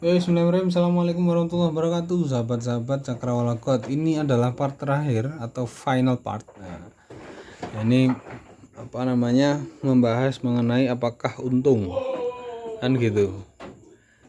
Bismillahirrahmanirrahim. Assalamualaikum warahmatullahi wabarakatuh. Sahabat-sahabat Cakrawala God. Ini adalah part terakhir atau final part. Ini membahas mengenai apakah untung, kan gitu.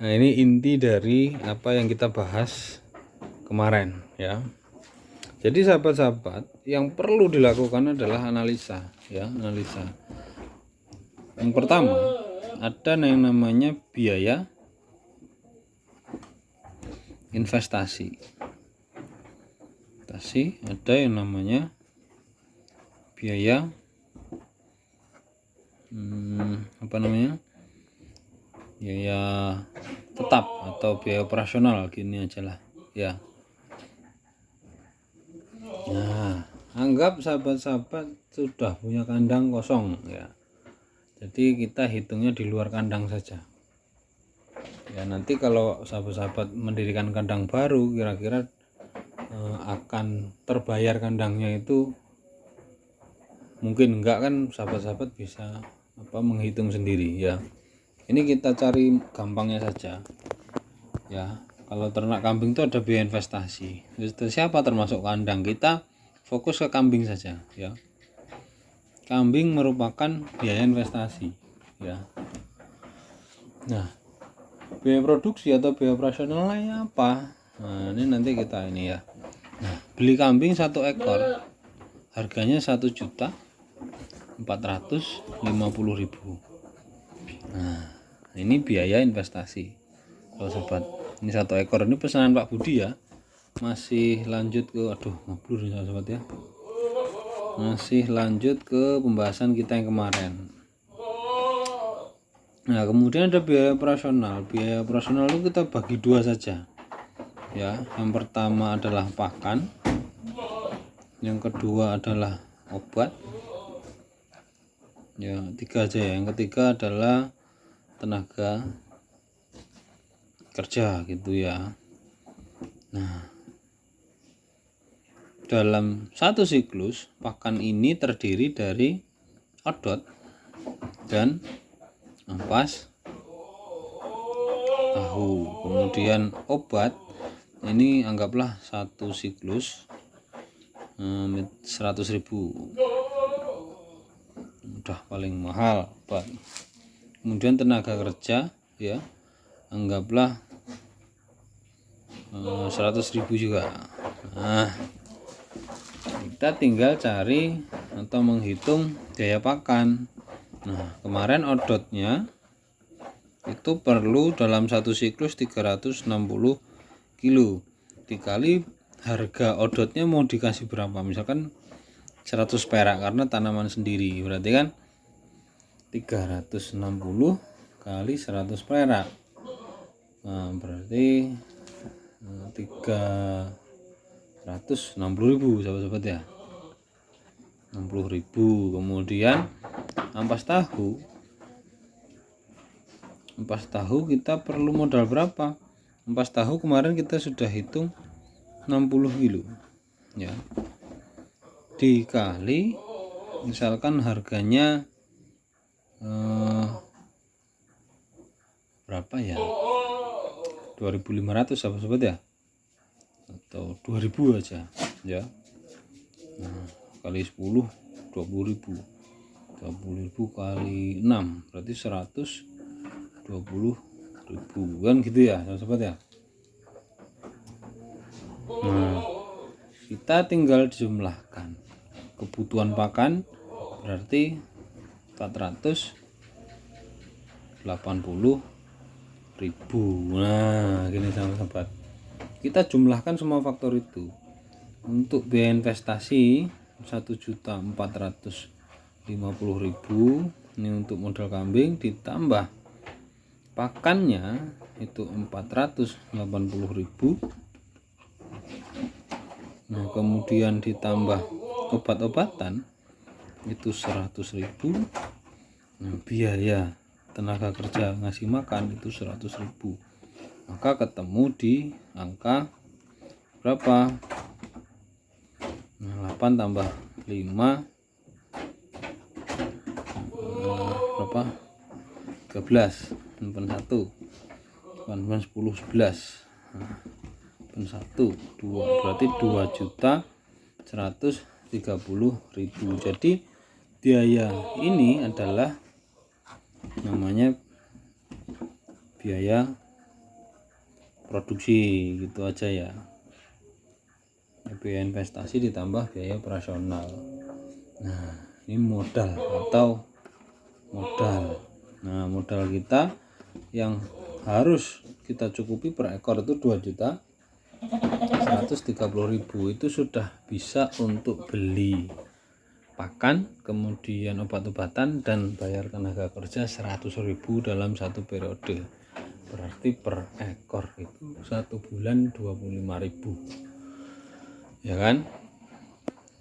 Nah, ini inti dari apa yang kita bahas kemarin, ya. Jadi sahabat-sahabat, yang perlu dilakukan adalah analisa, ya, analisa. Yang pertama, ada yang namanya biaya investasi, ada yang namanya biaya biaya tetap atau biaya operasional, gini aja lah ya. Nah, anggap sahabat-sahabat sudah punya kandang kosong ya, jadi kita hitungnya di luar kandang saja ya. Nanti kalau sahabat-sahabat mendirikan kandang baru, kira-kira akan terbayar kandangnya itu mungkin enggak, kan sahabat-sahabat bisa menghitung sendiri ya. Ini kita cari gampangnya saja ya. Kalau ternak kambing itu ada biaya investasi. Siapa termasuk kandang, kita fokus ke kambing saja ya. Kambing merupakan biaya investasi ya. Nah, biaya produksi atau biaya operasionalnya apa? Nah, ini nanti kita ini ya. Nah, beli kambing 1 ekor harganya 1.450.000. Nah, ini biaya investasi. Kalau sobat, ini 1 ekor, ini pesanan Pak Budi ya. Masih lanjut ke ngobrol nih sobat ya. Masih lanjut ke pembahasan kita yang kemarin. Nah, kemudian ada biaya operasional. Biaya operasional itu kita bagi 2 saja ya. Yang pertama adalah pakan, yang kedua adalah obat ya. 3 aja ya. Yang ketiga adalah tenaga kerja gitu ya. Nah, dalam satu siklus pakan ini terdiri dari odot dan ampas tahu. Kemudian obat ini anggaplah satu siklus 100.000, udah paling mahal obat. Kemudian tenaga kerja ya, anggaplah 100.000 juga. Nah, kita tinggal cari atau menghitung biaya pakan. Nah, kemarin odotnya itu perlu dalam satu siklus 360 kilo, dikali harga odotnya mau dikasih berapa, misalkan 100 perak karena tanaman sendiri, berarti kan 360 kali 100 perak. Nah, berarti 360.000 sahabat-sahabat ya, 60.000. Kemudian ampas tahu kita perlu modal berapa? Ampas tahu kemarin kita sudah hitung 60 kilo ya, dikali misalkan harganya berapa ya, 2.500 sahabat-sahabat ya, atau 2.000 aja ya. Nah, kali 10 20.000, 20.000 kali 6 berarti 120.000 kan gitu ya sahabat-sahabat ya. Nah, kita tinggal jumlahkan kebutuhan pakan, berarti 480.000. Nah, gini sahabat-sahabat, kita jumlahkan semua faktor itu. Untuk biaya investasi 1.450.000 ini untuk modal kambing, ditambah pakannya itu 480.000. Nah, kemudian ditambah obat-obatan itu 100.000. Nah, biaya tenaga kerja ngasih makan itu 100.000. Maka ketemu di angka berapa? Nah, 8 tambah 5 berapa? 13. 1 8, 10, 11. Nah, 1, 2 berarti 2.130.000. Jadi biaya ini adalah namanya biaya produksi, gitu aja ya. Biaya investasi ditambah biaya operasional. Nah, ini modal atau modal. Nah, modal kita yang harus kita cukupi per ekor itu 2.130.000. Itu sudah bisa untuk beli pakan, kemudian obat-obatan, dan bayar tenaga kerja 100.000 dalam satu periode. Berarti per ekor itu 1 bulan 25.000, ya kan?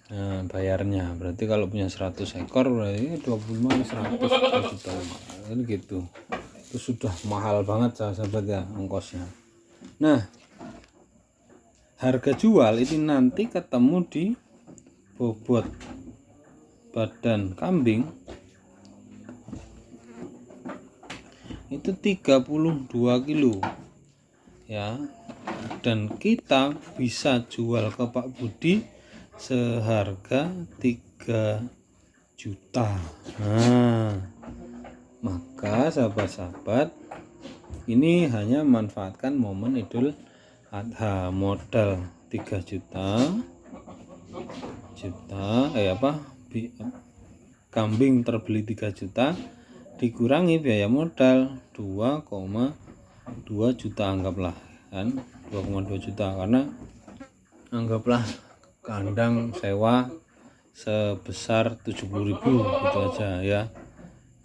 Nah, bayarnya berarti kalau punya 100 ekor berarti 25 100 juta kan gitu. Itu sudah mahal banget sahabat ya ongkosnya. Nah, harga jual ini nanti ketemu di bobot badan kambing itu 32 kilo ya, dan kita bisa jual ke Pak Budi seharga 3 juta. Nah, maka sahabat-sahabat ini hanya manfaatkan momen Idul Adha. Modal 3 juta kambing terbeli 3 juta dikurangi biaya modal 2,2 juta, anggaplah kan 2,2 juta, karena anggaplah kandang sewa sebesar 70.000 gitu aja ya.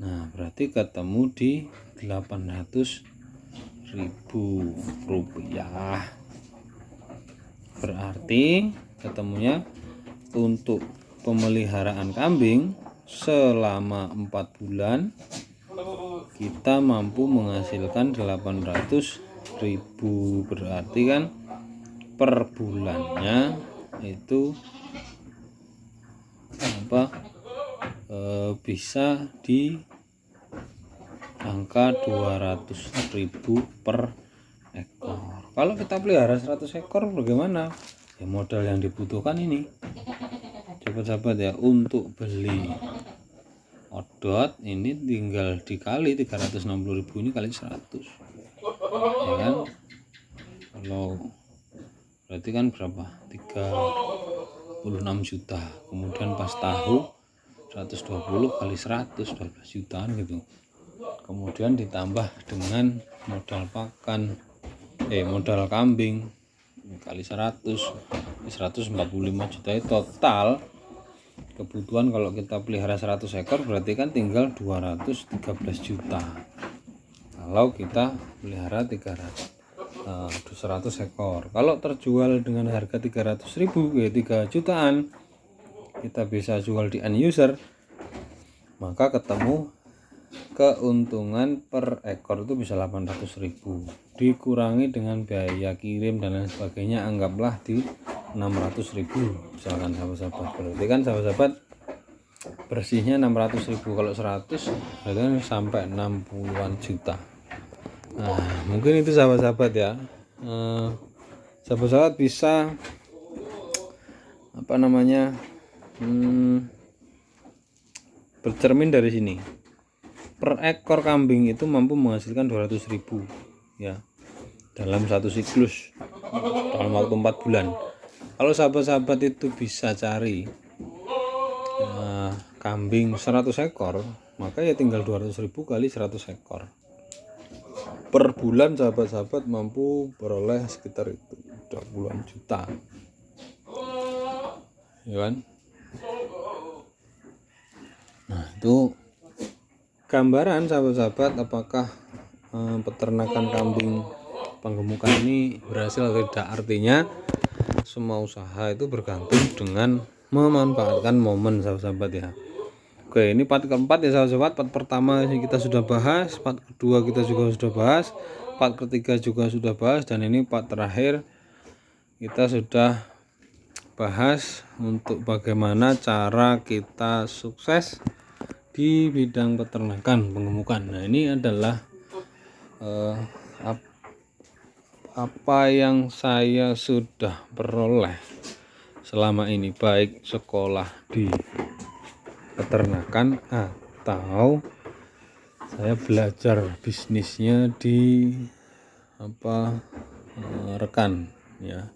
Nah, berarti ketemu di 800.000 rupiah. Berarti ketemunya untuk pemeliharaan kambing selama 4 bulan kita mampu menghasilkan 800.000. Berarti kan per bulannya itu bisa di angka 200.000 per ekor. Kalau kita pelihara 100 ekor bagaimana? Ya modal yang dibutuhkan ini sahabat-sahabat ya, untuk beli odot ini tinggal dikali 360.000 ini kali 100 ya kan. Kalau berarti kan berapa, 36 juta. Kemudian pas tahu 120 kali 100 12 jutaan gitu. Kemudian ditambah dengan modal pakan modal kambing kali 145 juta. Total kebutuhan kalau kita pelihara 100 ekor berarti kan tinggal 213 juta kalau kita pelihara 100 ekor. Kalau terjual dengan harga 300.000 ya 3 jutaan, kita bisa jual di end user, maka ketemu keuntungan per ekor itu bisa 800.000 dikurangi dengan biaya kirim dan lain sebagainya, anggaplah di 600.000 misalkan sahabat-sahabat. Berarti kan sahabat-sahabat bersihnya 600.000, kalau 100 berarti kan sampai 60-an juta. Nah, mungkin itu sahabat-sahabat ya. Sahabat-sahabat bisa bercermin dari sini. Per ekor kambing itu mampu menghasilkan 200.000 ya dalam satu siklus dalam waktu 4 bulan. Kalau sahabat-sahabat itu bisa cari kambing 100 ekor, maka ya tinggal 200.000 kali 100 ekor. Per bulan sahabat-sahabat mampu beroleh sekitar itu 20-an juta ya kan. Nah, itu gambaran sahabat-sahabat apakah peternakan kambing penggemukan ini berhasil atau tidak. Artinya semua usaha itu bergantung dengan memanfaatkan momen sahabat-sahabat ya. Oke, ini part keempat ya sahabat-sahabat. Part pertama kita sudah bahas, part kedua kita juga sudah bahas, part ketiga juga sudah bahas, dan ini part terakhir kita sudah bahas untuk bagaimana cara kita sukses di bidang peternakan penggemukan. Nah, ini adalah apa yang saya sudah peroleh selama ini, baik sekolah di peternakan atau saya belajar bisnisnya di rekan, ya.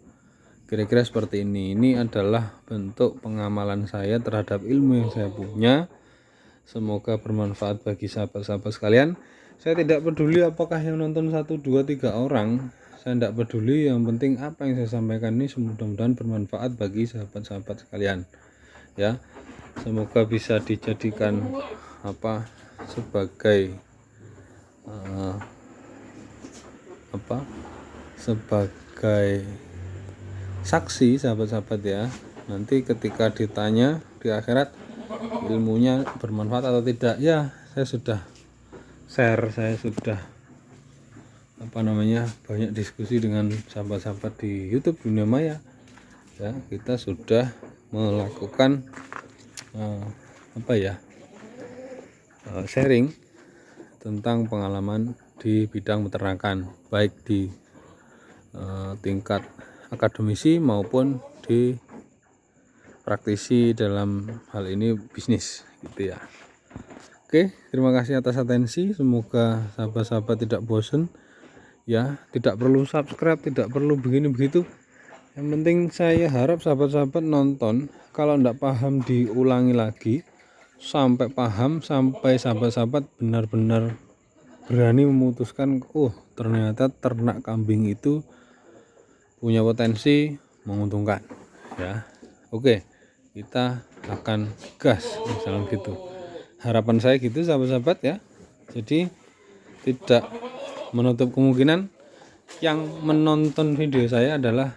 Kira-kira seperti ini adalah bentuk pengamalan saya terhadap ilmu yang saya punya. Semoga bermanfaat bagi sahabat-sahabat sekalian. Saya tidak peduli apakah yang nonton 1, 2, 3 orang, saya tidak peduli, yang penting apa yang saya sampaikan ini mudah-mudahan bermanfaat bagi sahabat-sahabat sekalian, ya. Semoga bisa dijadikan sebagai sebagai saksi sahabat-sahabat, ya. Nanti ketika ditanya di akhirat ilmunya bermanfaat atau tidak, ya saya sudah share, saya sudah banyak diskusi dengan sahabat-sahabat di YouTube Dunia Maya, ya. Kita sudah melakukan sharing tentang pengalaman di bidang peternakan, baik di tingkat akademisi maupun di praktisi dalam hal ini bisnis, gitu ya. Oke, terima kasih atas atensi. Semoga sahabat-sahabat tidak bosan, ya. Tidak perlu subscribe, tidak perlu begini begitu. Yang penting saya harap sahabat-sahabat nonton, kalau tidak paham diulangi lagi sampai paham, sampai sahabat-sahabat benar-benar berani memutuskan, ternyata ternak kambing itu punya potensi menguntungkan, ya. Oke, kita akan gas, misalnya gitu. Harapan saya gitu sahabat-sahabat, ya. Jadi tidak menutup kemungkinan yang menonton video saya adalah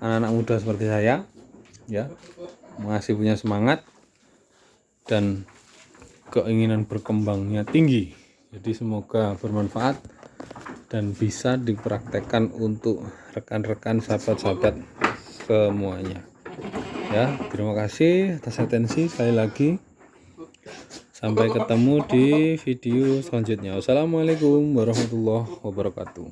anak-anak muda seperti saya, ya, masih punya semangat dan keinginan berkembangnya tinggi. Jadi semoga bermanfaat dan bisa dipraktekkan untuk rekan-rekan sahabat-sahabat semuanya, ya. Terima kasih atas atensi sekali lagi. Sampai ketemu di video selanjutnya. Wassalamualaikum warahmatullahi wabarakatuh.